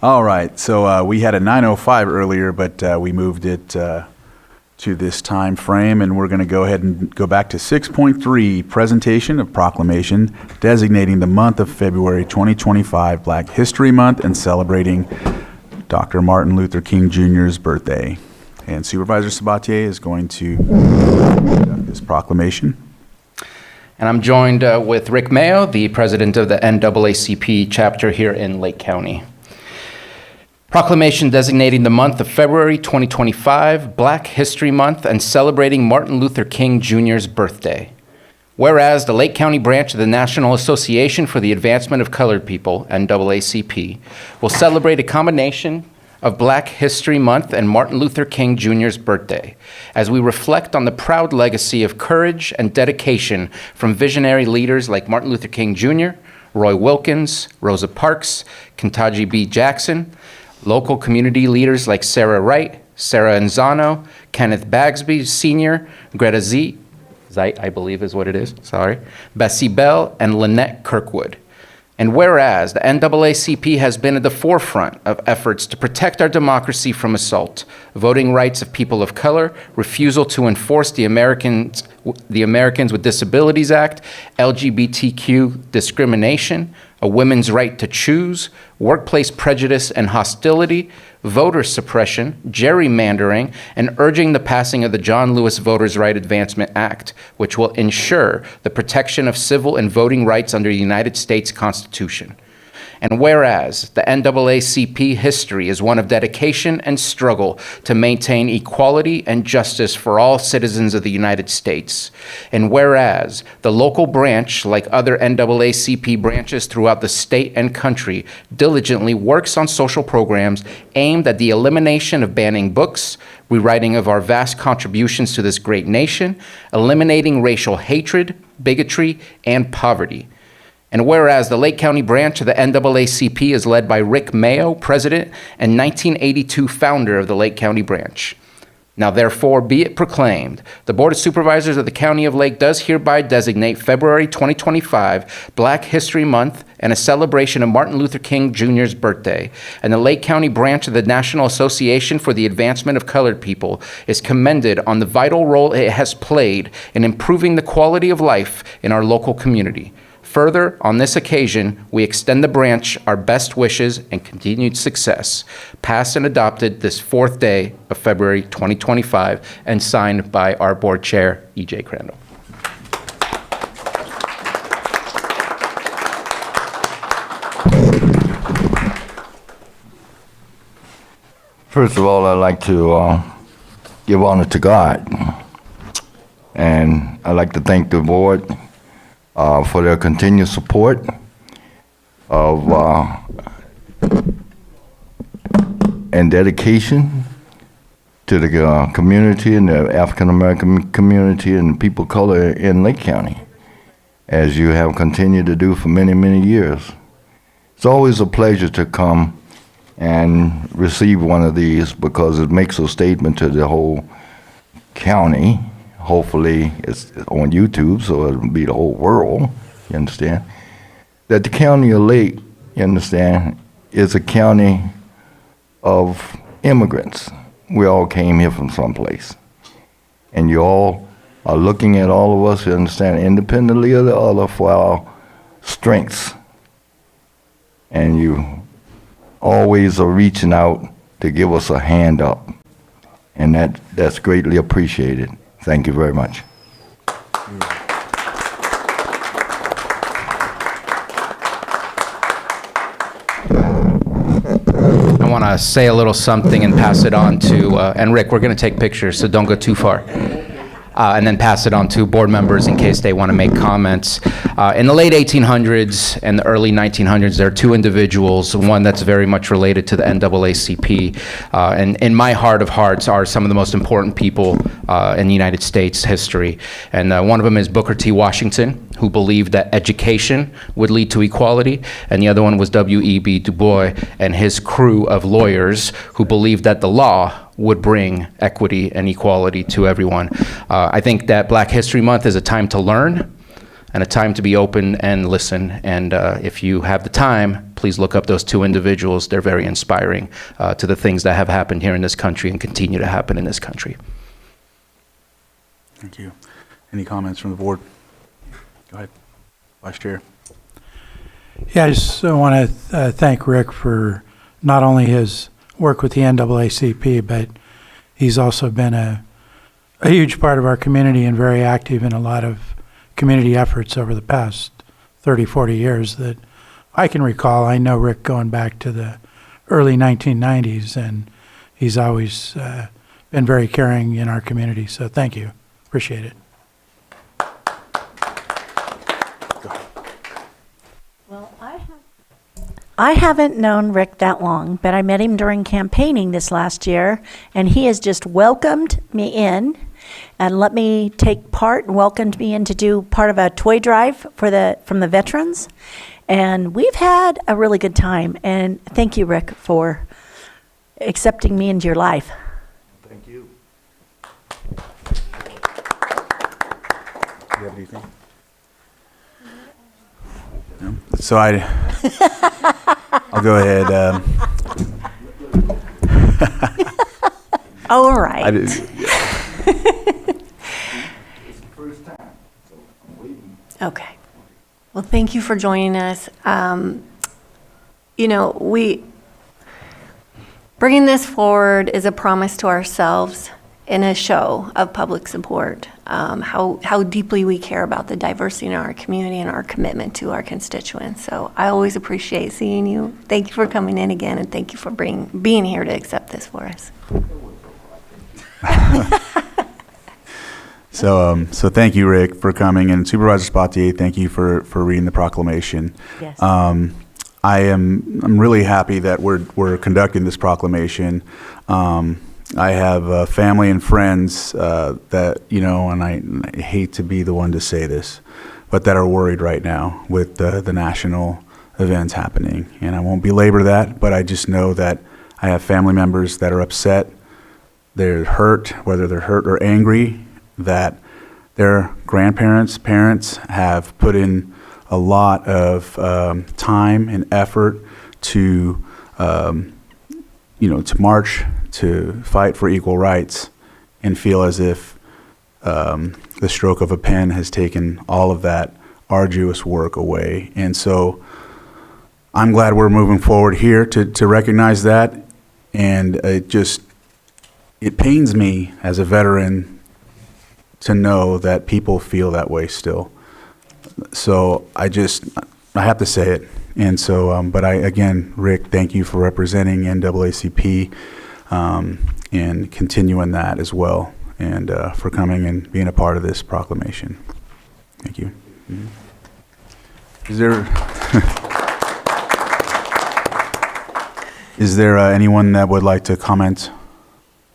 All right, so we had a 9:05 earlier, but we moved it to this time frame, and we're going to go ahead and go back to 6.3, presentation of proclamation designating the month of February 2025 Black History Month and celebrating Dr. Martin Luther King Jr.'s birthday. And Supervisor Sabatier is going to conduct this proclamation. And I'm joined with Rick Mayo, the president of the NAACP chapter here in Lake County. Proclamation designating the month of February 2025 Black History Month and celebrating Martin Luther King Jr.'s birthday. Whereas the Lake County branch of the National Association for the Advancement of Colored People, NAACP, will celebrate a combination of Black History Month and Martin Luther King Jr.'s birthday, as we reflect on the proud legacy of courage and dedication from visionary leaders like Martin Luther King Jr., Roy Wilkins, Rosa Parks, Ketanji B. Jackson, local community leaders like Sarah Wright, Sarah Anzano, Kenneth Bagsby Sr., Greta Zeit, I believe is what it is, sorry, Bessie Bell, and Lynette Kirkwood. And whereas the NAACP has been at the forefront of efforts to protect our democracy from assault, voting rights of people of color, refusal to enforce the Americans with Disabilities Act, LGBTQ discrimination, a women's right to choose, workplace prejudice and hostility, voter suppression, gerrymandering, and urging the passing of the John Lewis Voters' Right Advancement Act, which will ensure the protection of civil and voting rights under the United States Constitution. And whereas the NAACP history is one of dedication and struggle to maintain equality and justice for all citizens of the United States, and whereas the local branch, like other NAACP branches throughout the state and country, diligently works on social programs aimed at the elimination of banning books, rewriting of our vast contributions to this great nation, eliminating racial hatred, bigotry, and poverty. And whereas the Lake County branch of the NAACP is led by Rick Mayo, president and 1982 founder of the Lake County branch. Now therefore be it proclaimed, the Board of Supervisors of the County of Lake does hereby designate February 2025 Black History Month and a celebration of Martin Luther King Jr.'s birthday. And the Lake County branch of the National Association for the Advancement of Colored People is commended on the vital role it has played in improving the quality of life in our local community. Further, on this occasion, we extend the branch our best wishes and continued success, passed and adopted this 4th day of February 2025, and signed by our board chair, E.J. Crandall. First of all, I'd like to give honor to God, and I'd like to thank the board for their continued support of and dedication to the community and the African American community and people of color in Lake County, as you have continued to do for many, many years. It's always a pleasure to come and receive one of these because it makes a statement to the whole county. Hopefully it's on YouTube, so it'll be the whole world, you understand, that the county of Lake, you understand, is a county of immigrants. We all came here from someplace. And you all are looking at all of us, you understand, independently of the other for our strengths. And you always are reaching out to give us a hand up. And that's greatly appreciated. Thank you very much. I want to say a little something and pass it on to, and Rick, we're going to take pictures, so don't go too far. And then pass it on to board members in case they want to make comments. In the late 1800s and the early 1900s, there are two individuals, one that's very much related to the NAACP, and in my heart of hearts are some of the most important people in the United States history. And one of them is Booker T. Washington, who believed that education would lead to equality, and the other one was W.E.B. Du Bois and his crew of lawyers who believed that the law would bring equity and equality to everyone. I think that Black History Month is a time to learn, and a time to be open and listen. And if you have the time, please look up those two individuals. They're very inspiring to the things that have happened here in this country and continue to happen in this country. Thank you. Any comments from the board? Go ahead, Vice Chair. Yeah, I just want to thank Rick for not only his work with the NAACP, but he's also been a huge part of our community and very active in a lot of community efforts over the past 30, 40 years that I can recall. I know Rick going back to the early 1990s, and he's always been very caring in our community. So thank you. Appreciate it. Well, I haven't known Rick that long, but I met him during campaigning this last year, and he has just welcomed me in and let me take part and welcomed me in to do part of a toy drive from the veterans. And we've had a really good time. And thank you, Rick, for accepting me into your life. Thank you. Do you have anything? No? So I'll go ahead. All right. Okay. Well, thank you for joining us. Bringing this forward is a promise to ourselves in a show of public support, how deeply we care about the diversity in our community and our commitment to our constituents. So I always appreciate seeing you. Thank you for coming in again, and thank you for being here to accept this for us. So thank you, Rick, for coming, and Supervisor Spatier, thank you for reading the proclamation. Yes. I'm really happy that we're conducting this proclamation. I have family and friends that, and I hate to be the one to say this, but that are worried right now with the national events happening. And I won't belabor that, but I just know that I have family members that are upset. They're hurt, whether they're hurt or angry, that their grandparents, parents have put in a lot of time and effort to march, to fight for equal rights, and feel as if the stroke of a pen has taken all of that arduous work away. And so I'm glad we're moving forward here to recognize that. And it pains me as a veteran to know that people feel that way still. So I have to say it. And so, again, Rick, thank you for representing NAACP and continuing that as well, and for coming and being a part of this proclamation. Thank you. Mm-hmm. Is there anyone that would like to comment?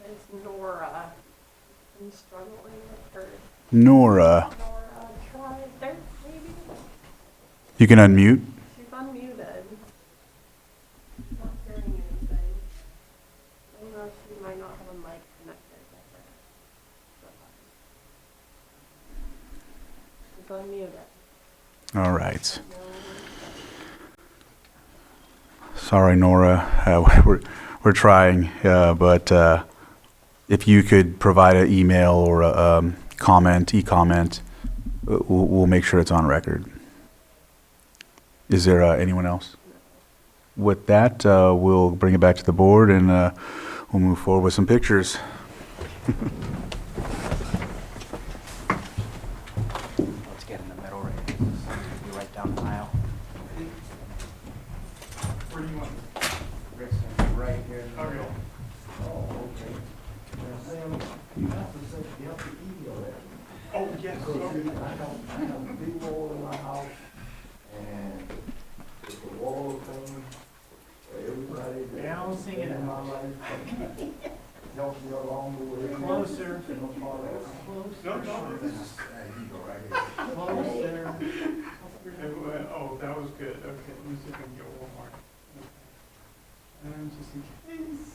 It's Nora. I'm struggling with her. Nora, Try there, maybe? you can unmute. She's unmuted. Not hearing anything. I know she might not have a mic connected. She's unmuted. All right. Sorry, Nora. We're trying, but if you could provide an email or a e-comment, we'll make sure it's on record. Is there anyone else? With that, we'll bring it back to the board, and we'll move forward with some pictures. Let's get in the middle right here. Be right down the aisle. Where do you want Rick's gonna be right here in the middle. Oh, yes. I have a big wall in my house, and it's a wall of things for everybody that in my life helps me along the way. Closer. Closer. Oh, that was good. Okay, let me see if I can get one more. Okay. And just in case.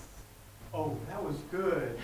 Oh, that was good.